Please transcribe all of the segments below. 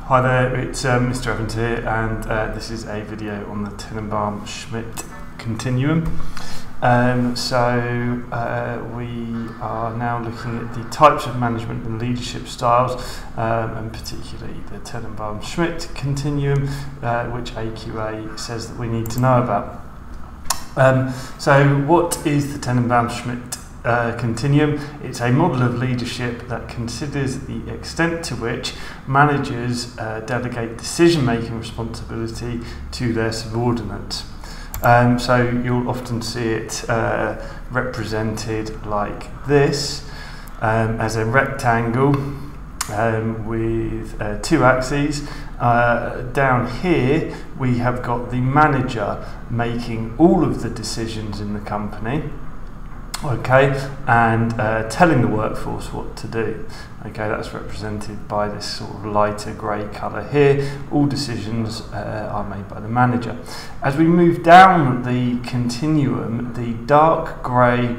Hi there, it's Mr. Evans here, and this is a video on the Tannenbaum Schmidt Continuum. We are now looking at the types of management and leadership styles, and particularly the Tannenbaum Schmidt Continuum, which AQA says that we need to know about. So what is the Tannenbaum Schmidt Continuum? It's a model of leadership that considers the extent to which managers delegate decision-making responsibility to their subordinates. So you'll often see it represented like this, as a rectangle with two axes. Down here we have got the manager making all of the decisions in the company, okay, and telling the workforce what to do. Okay, that's represented by this sort of lighter grey colour here. All decisions are made by the manager. As we move down the continuum, the dark grey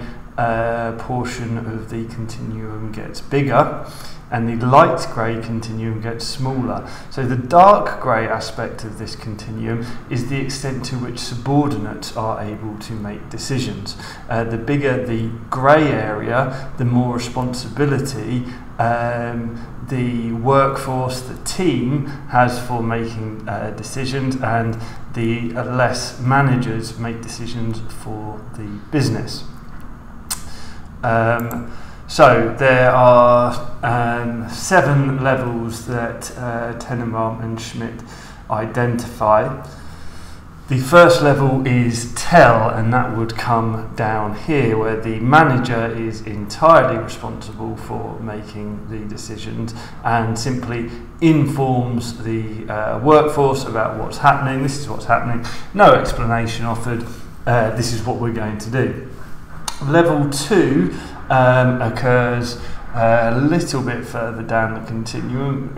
portion of the continuum gets bigger, and the light grey continuum gets smaller. So the dark grey aspect of this continuum is the extent to which subordinates are able to make decisions. The bigger the grey area, the more responsibility the workforce, the team, has for making decisions, and the less managers make decisions for the business. So there are 7 levels that Tannenbaum and Schmidt identify. The first level is tell, and that would come down here, where the manager is entirely responsible for making the decisions and simply informs the workforce about what's happening. This is what's happening, no explanation offered, this is what we're going to do. Level 2 occurs a little bit further down the continuum,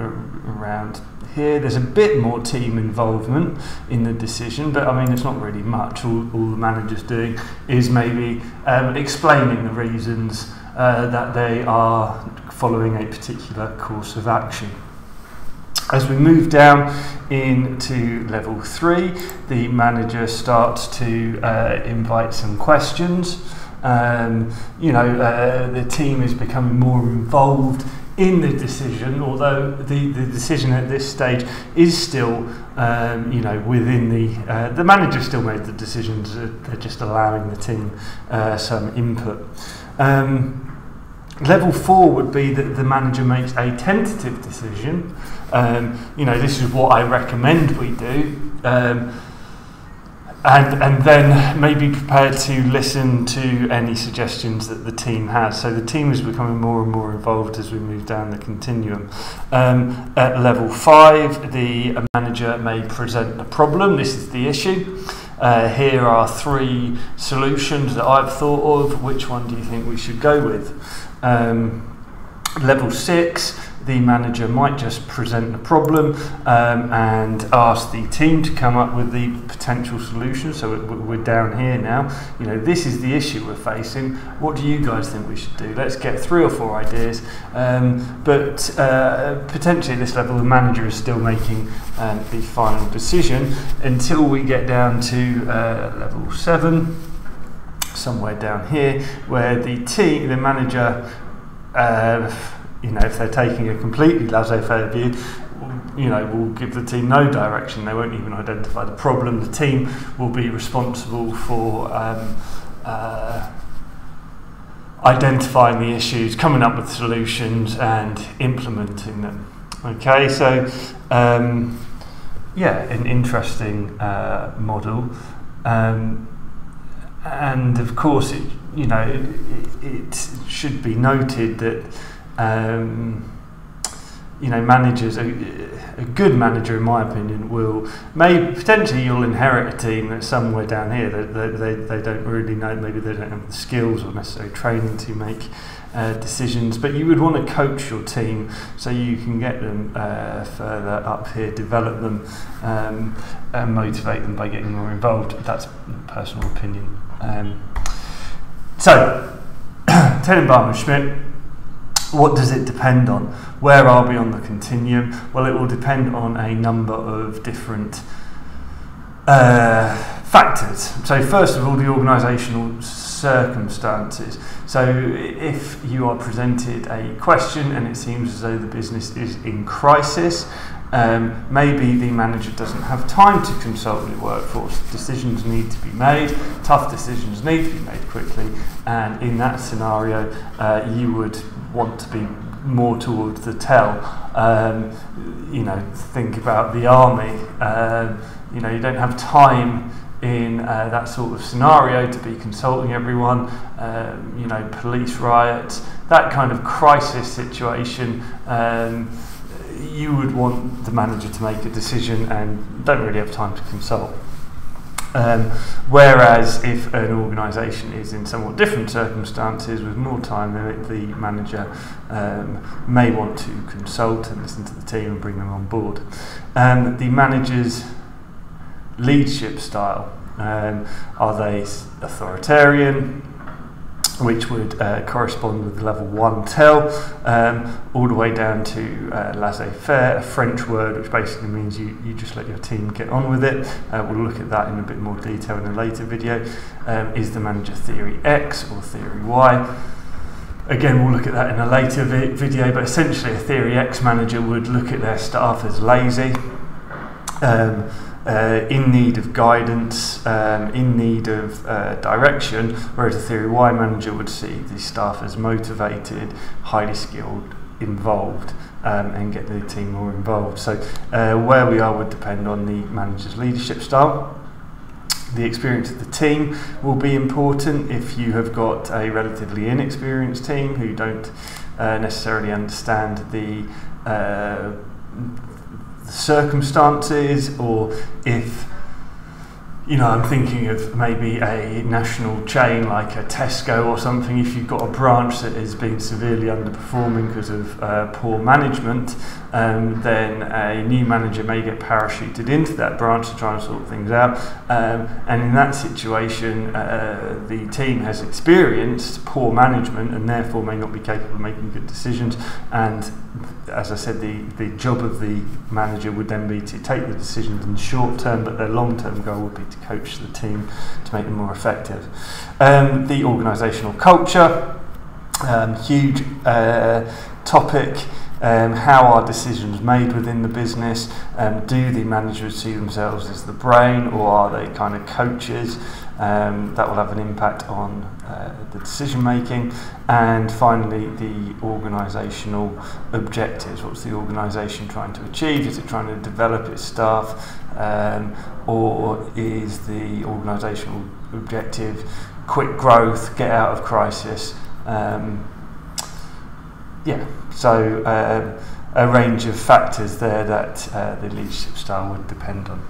around here. There's a bit more team involvement in the decision, but I mean it's not really much. All the manager's doing is maybe explaining the reasons that they are following a particular course of action. As we move down into level 3, the manager starts to invite some questions. The team is becoming more involved in the decision, although the decision at this stage is still, within the manager still made the decisions. They're just allowing the team some input. Level 4 would be that the manager makes a tentative decision. This is what I recommend we do. And then may be prepared to listen to any suggestions that the team has. So the team is becoming more and more involved as we move down the continuum. At level 5, the manager may present a problem. This is the issue. Here are 3 solutions that I've thought of. Which one do you think we should go with? Level 6, the manager might just present the problem and ask the team to come up with the potential solution. So we're down here now. This is the issue we're facing. What do you guys think we should do? Let's get 3 or 4 ideas. But potentially at this level, the manager is still making the final decision until we get down to level 7, somewhere down here, where the manager, if they're taking a completely laissez-faire view, will give the team no direction. They won't even identify the problem. The team will be responsible for identifying the issues, coming up with solutions, and implementing them. Okay, so an interesting model, and of course, it should be noted that managers, a good manager in my opinion, potentially you'll inherit a team that's somewhere down here that they don't really know, maybe they don't have the skills or necessary training to make decisions, but you would want to coach your team so you can get them further up here, develop them, and motivate them by getting more involved. That's a personal opinion. So Tannenbaum and Schmidt What does it depend on? Where are we on the continuum? Well, it will depend on a number of different factors. So first of all, the organisational circumstances. So if you are presented a question and it seems as though the business is in crisis, maybe the manager doesn't have time to consult the workforce. Decisions need to be made, tough decisions need to be made quickly, and in that scenario you would want to be more towards the tell. Think about the army. You don't have time in that sort of scenario to be consulting everyone. Police riots, that kind of crisis situation, you would want the manager to make a decision and don't really have time to consult. Whereas if an organisation is in somewhat different circumstances with more time, then the manager may want to consult and listen to the team and bring them on board. The manager's leadership style, are they authoritarian, which would correspond with level 1 tell, all the way down to laissez-faire, a French word which basically means you just let your team get on with it. We'll look at that in a bit more detail in a later video. Is the manager theory X or theory Y? Again, we'll look at that in a later video, but essentially a theory X manager would look at their staff as lazy, in need of guidance, in need of direction, whereas a theory Y manager would see the staff as motivated, highly skilled, involved, and get the team more involved. So where we are would depend on the manager's leadership style. The experience of the team will be important. If you have got a relatively inexperienced team who don't necessarily understand the circumstances, or if I'm thinking of maybe a national chain like a Tesco or something, if you've got a branch that has been severely underperforming because of poor management, then a new manager may get parachuted into that branch to try and sort things out, and in that situation the team has experienced poor management and therefore may not be capable of making good decisions, and as I said, the job of the manager would then be to take the decisions in the short term, but their long-term goal would be to coach the team to make them more effective. The organisational culture, huge topic. How are decisions made within the business? Do the managers see themselves as the brain, or are they kind of coaches? That will have an impact on the decision making. And finally, the organisational objectives. What's the organisation trying to achieve? Is it trying to develop its staff, or is the organisational objective quick growth, get out of crisis? So a range of factors there that the leadership style would depend on.